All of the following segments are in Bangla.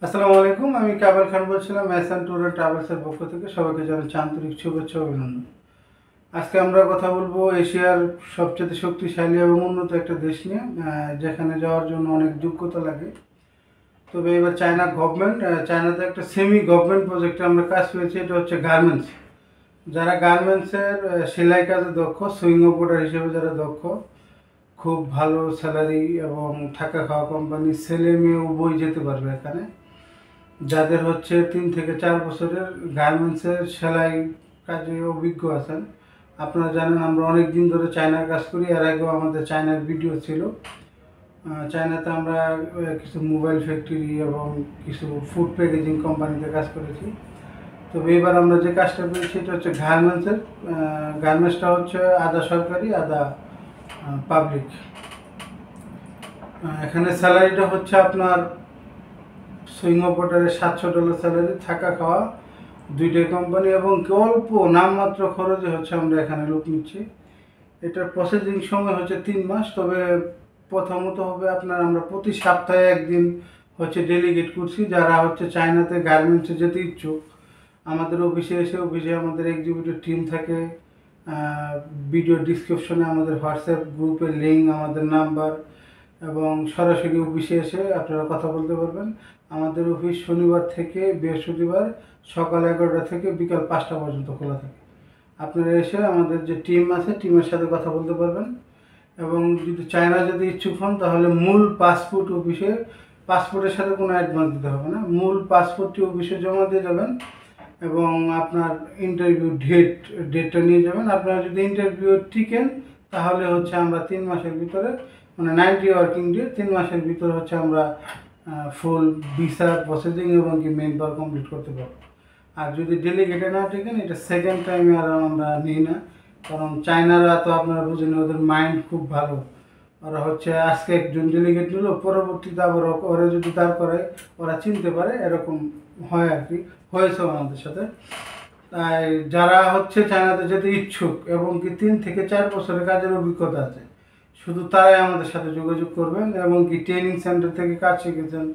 আসসালামু আলাইকুম। আমি কাবেল খান বলছিলাম মেসান ট্যুর অ্যান্ড ট্রাভেলসের পক্ষ থেকে। সবাইকে জানাচ্ছি আন্তরিক শুভেচ্ছা ও অভিনন্দন। আজকে আমরা কথা বলবো এশিয়ার সবচেয়ে শক্তিশালী এবং উন্নত একটা দেশ নিয়ে, যেখানে যাওয়ার জন্য অনেক যোগ্যতা লাগে। তবে এবার চায়না গভর্নমেন্ট, চায়নাতে একটা সেমি গভর্নমেন্ট প্রজেক্টে আমরা কাজ পেয়েছি। এটা হচ্ছে গার্মেন্টস। যারা গার্মেন্টসের সেলাই কাজে দক্ষ, সুইং অপারেটর হিসেবে যারা দক্ষ, খুব ভালো স্যালারি এবং থাকা খাওয়া কোম্পানি, ছেলে মেয়ে উভয় যেতে পারবে এখানে। যাদের হচ্ছে 3 থেকে 4 বছরের গার্মেন্টসের সেলাই কাজে অভিজ্ঞ আছেন। আপনারা জানেন আমরা অনেক দিন ধরে চায়নার কাজ করি। এর আগেও আমাদের চায়নার ভিডিও ছিল। চায়নাতে আমরা কিছু মোবাইল ফ্যাক্টরি এবং কিছু ফুড প্যাকেজিং কোম্পানিতে কাজ করেছি। তবে এবার আমরা যে কাজটা পেয়েছি এটা হচ্ছে গার্মেন্টসের। গার্মেন্টসটা হচ্ছে আধা সরকারি আধা পাবলিক। এখানে স্যালারিটা হচ্ছে আপনার সুইং অপারেটরের $700 স্যালারি, থাকা খাওয়া দুইটাই কোম্পানি, এবং অল্প নামমাত্র খরচে হচ্ছে আমরা এখানে লোক নিচ্ছি। এটার প্রসেসিং সময় হচ্ছে 3 মাস। তবে প্রথমত হবে আপনার, আমরা প্রতি সপ্তাহে একদিন হচ্ছে ডেলিগেট করছি যারা হচ্ছে চায়নাতে গার্মেন্টসে যেতে ইচ্ছুক। আমাদের অফিসে এসে, অফিসে আমাদের এক্সিকিউটিভ টিম থাকে। ভিডিও ডিসক্রিপশনে আমাদের হোয়াটসঅ্যাপ গ্রুপের লিঙ্ক, আমাদের নাম্বার, এবং সরাসরি অফিসে এসে আপনারা কথা বলতে পারবেন। আমাদের অফিস শনিবার থেকে বৃহস্পতিবার সকাল 11টা থেকে বিকাল 5টা পর্যন্ত খোলা থাকে। আপনারা এসে আমাদের যে টিম আছে টিমের সাথে কথা বলতে পারবেন। এবং যদি চায়না যদি ইচ্ছুক হন তাহলে মূল পাসপোর্ট অফিসে, পাসপোর্টের সাথে কোনো অ্যাডভান্স দিতে হবে না, মূল পাসপোর্টটি অফিসে জমা দিয়ে যাবেন এবং আপনার ইন্টারভিউ ডেটটা নিয়ে যাবেন। আপনারা যদি ইন্টারভিউ টিকেন তাহলে হচ্ছে আমরা 3 মাসের ভিতরে, মানে 90 ওয়ার্কিং ডে, 3 মাসের ভিতরে হচ্ছে আমরা ফুল ভিসা প্রসেসিং এবং কি মেন পাওয়ার কমপ্লিট করতে পারবো। আর যদি ডেলিগেটে না টিকেন, এটা সেকেন্ড টাইমে আর আমরা নিই না। কারণ চায়নারা তো আপনারা বুঝেন, ওদের মাইন্ড খুব ভালো। ওরা হচ্ছে আজকে একজন ডেলিগেট নিল, পরবর্তীতে আবার ওরা যদি দাঁড় করায় ওরা চিনতে পারে, এরকম হয় আর কি, হয়েছে আমাদের সাথে। তাই যারা হচ্ছে চায়নাতে যেতে ইচ্ছুক এবং কি 3 থেকে 4 বছরের কাজের অভিজ্ঞতা আছে, শুধু তারাই আমাদের সাথে যোগাযোগ করবেন। এবং কি ট্রেনিং সেন্টার থেকে কাজ শিখেছেন,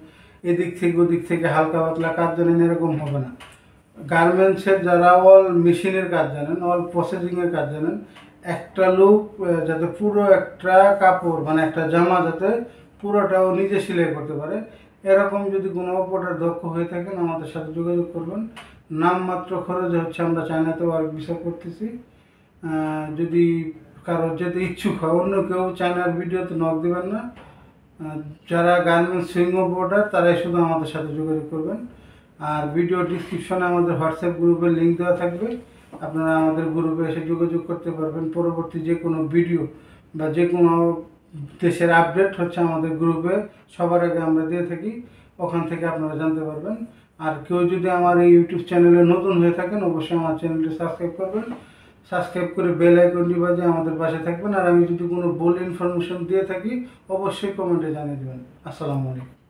এদিক থেকে ওদিক থেকে হালকা পাতলা কাজ জানেন, এরকম হবে না। গার্মেন্টসের যারা অল মেশিনের কাজ জানেন, অল প্রসেসিংয়ের কাজ জানেন, একটা লোক যাতে পুরো একটা কাপড়, মানে একটা জামা যাতে পুরোটাও নিজে সেলাই করতে পারে, এরকম যদি কোনো অপারেটর দক্ষ হয়ে থাকেন আমাদের সাথে যোগাযোগ করবেন। নামমাত্র খরচে হচ্ছে আমরা চায়নাতে ওয়ার্ক ভিসা করতেছি। যদি কারো যেতে ইচ্ছুক হয়, অন্য কেউ চায়নার ভিডিওতে নক দেবেন না। যারা গার্মেন্টস সুইং অপারেটর তারাই শুধু আমাদের সাথে যোগাযোগ করবেন। আর ভিডিও ডিসক্রিপশনে আমাদের হোয়াটসঅ্যাপ গ্রুপের লিঙ্ক দেওয়া থাকবে। আপনারা আমাদের গ্রুপে এসে যোগাযোগ করতে পারবেন। পরবর্তী যে কোনো ভিডিও বা যে কোনো দেশের আপডেট হচ্ছে আমাদের গ্রুপে সবার আগে আমরা দিয়ে থাকি, ওখান থেকে আপনারা জানতে পারবেন। আর কেউ যদি আমার এই ইউটিউব চ্যানেলে নতুন হয়ে থাকেন, অবশ্যই আমার চ্যানেলটি সাবস্ক্রাইব করবেন। সাবস্ক্রাইব করে বেল আইকনটি বাজিয়ে আমাদের পাশে থাকবেন। আর আমি যদি কোনো ভুল ইনফরমেশন দিয়ে থাকি অবশ্যই কমেন্টে জানিয়ে দেবেন। আসসালামু আলাইকুম।